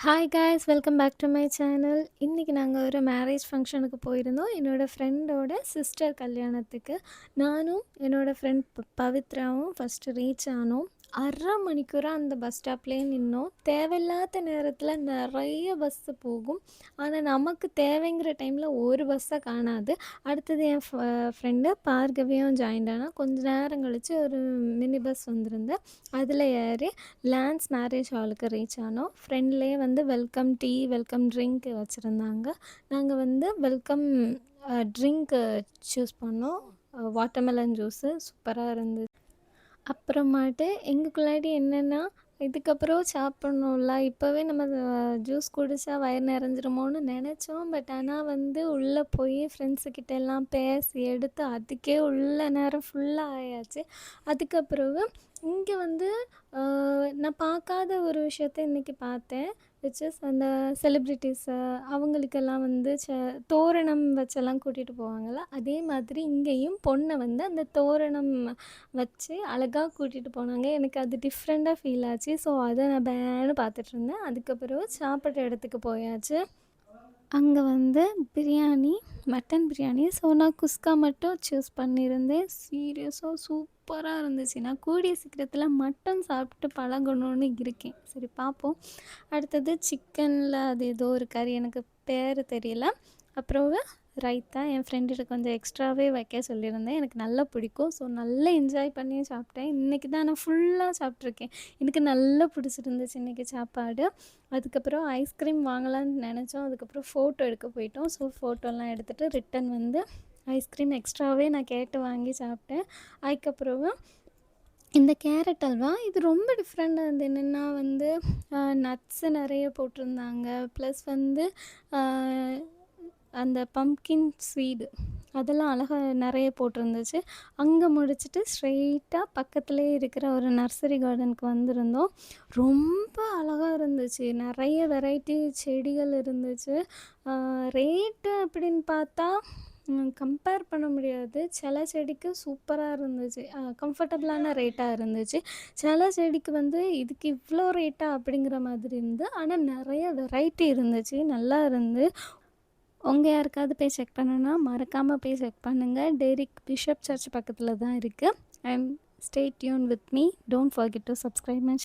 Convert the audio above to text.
Hi guys welcome back to my channel. இன்றைக்கி நாங்கள் ஒரு மேரேஜ் ஃபங்க்ஷனுக்கு போயிருந்தோம். என்னோடய ஃப்ரெண்டோட சிஸ்டர் கல்யாணத்துக்கு. நானும் என்னோடய ஃப்ரெண்ட் பவித்ராவும் ஃபஸ்ட்டு ரீச் ஆனோம். அரை மணிக்கூராக அந்த பஸ் ஸ்டாப்லேயே நின்னோம். தேவையில்லாத நேரத்தில் நிறைய பஸ்ஸு போகும். ஆனால் நமக்கு தேவைங்கிற டைமில் ஒரு பஸ்ஸை காணாது. அடுத்தது என் ஃப்ரெண்டு பார்கவியும் ஜாயின்ட் ஆனால் கொஞ்சம் நேரம் கழித்து ஒரு மினி பஸ் வந்திருந்து அதில் ஏறி லான்ஸ் மேரேஜ் ஹாலுக்கு ரீச் ஆனோம். ஃப்ரெண்ட்லேயே வந்து வெல்கம் டீ, வெல்கம் ட்ரிங்க் வச்சுருந்தாங்க. நாங்கள் வந்து வெல்கம் ட்ரிங்க்கு சூஸ் பண்ணோம். வாட்டர்மெலன் ஜூஸு சூப்பராக இருந்தது. அப்புறமாட்டு எங்களுக்குள்ளாடி என்னென்னா, இதுக்கப்புறம் சாப்பிட்ணும்ல, இப்போவே நம்ம ஜூஸ் குடித்தா வயிறு நிறைஞ்சிருமோன்னு நினச்சோம். பட் ஆனால் வந்து உள்ளே போய் ஃப்ரெண்ட்ஸுக்கிட்ட எல்லாம் பேசி எடுத்து அதுக்கே உள்ள நேரம் ஃபுல்லாக ஆயாச்சு. அதுக்கப்புறவு இங்கே வந்து நான் பார்க்காத ஒரு விஷயத்த இன்றைக்கி பார்த்தேன். விச் இஸ் அந்த செலிப்ரிட்டிஸு அவங்களுக்கெல்லாம் வந்து தோரணம் வச்செல்லாம் கூட்டிகிட்டு போவாங்கள்ல, அதே மாதிரி இங்கேயும் பொண்ணை வந்து அந்த தோரணம் வச்சு அழகாக கூட்டிகிட்டு போனாங்க. எனக்கு அது டிஃப்ரெண்ட்டாக ஃபீல் ஆச்சு. ஸோ அதை நான் பேன்னு பார்த்துட்ருந்தேன். அதுக்கப்புறம் சாப்பிட்ற இடத்துக்கு போயாச்சு. அங்கே வந்து பிரியாணி, மட்டன் பிரியாணி. ஸோ நான் குஸ்கா மட்டும் சூஸ் பண்ணியிருந்தேன். சீரியஸாக சூப்பராக இருந்துச்சு. நான் கூடிய சீக்கிரத்தில் மட்டன் சாப்பிட்டு பழகணும்னு இருக்கேன். சரி பார்ப்போம். அடுத்தது சிக்கனில் அது ஏதோ ஒரு கறி, எனக்கு பேர் தெரியல. அப்புறம் ரைத்தா என் ஃப்ரெண்டுகிட்ட கொஞ்சம் எக்ஸ்ட்ராவே வைக்க சொல்லியிருந்தேன். எனக்கு நல்லா பிடிக்கும். ஸோ நல்லா என்ஜாய் பண்ணி சாப்பிட்டேன். இன்றைக்கி தான் நான் ஃபுல்லாக சாப்பிட்ருக்கேன். எனக்கு நல்லா பிடிச்சிருந்துச்சு இன்றைக்கி சாப்பாடு. அதுக்கப்புறம் ஐஸ்கிரீம் வாங்கலான்னு நினச்சோம். அதுக்கப்புறம் ஃபோட்டோ எடுக்க போயிட்டோம். ஸோ ஃபோட்டோலாம் எடுத்துகிட்டு ரிட்டன் வந்து ஐஸ்கிரீம் எக்ஸ்ட்ராவே நான் கேட்டு வாங்கி சாப்பிட்டேன். அதுக்கப்புறம் இந்த கேரட் அல்வா இது ரொம்ப டிஃப்ரெண்ட்டாக இருந்தது. என்னென்னா வந்து நட்ஸு நிறைய போட்டிருந்தாங்க. ப்ளஸ் வந்து அந்த பம்ப்கின் சீடு அதெல்லாம் அழகாக நிறைய போட்டிருந்துச்சு. அங்கே முடிச்சுட்டு ஸ்ட்ரெயிட்டாக பக்கத்துலேயே இருக்கிற ஒரு நர்சரி கார்டனுக்கு வந்திருந்தோம். ரொம்ப அழகாக இருந்துச்சு. நிறைய வெரைட்டி செடிகள் இருந்துச்சு. ரேட்டு அப்படின்னு பார்த்தா கம்பேர் பண்ண முடியாது. சில செடிக்கு சூப்பராக இருந்துச்சு, கம்ஃபர்டபுளான ரேட்டாக இருந்துச்சு. சில செடிக்கு வந்து இதுக்கு இவ்வளோ ரேட்டா அப்படிங்கிற மாதிரி இருந்து. ஆனால் நிறைய வெரைட்டி இருந்துச்சு, நல்லா இருந்து. உங்கள் யாருக்காவது போய் செக் பண்ணணுன்னா மறக்காமல் போய் செக் பண்ணுங்கள். டெரிக் பிஷப் சர்ச் பக்கத்தில் தான் இருக்குது. And stay tune with me. Don't forget to subscribe my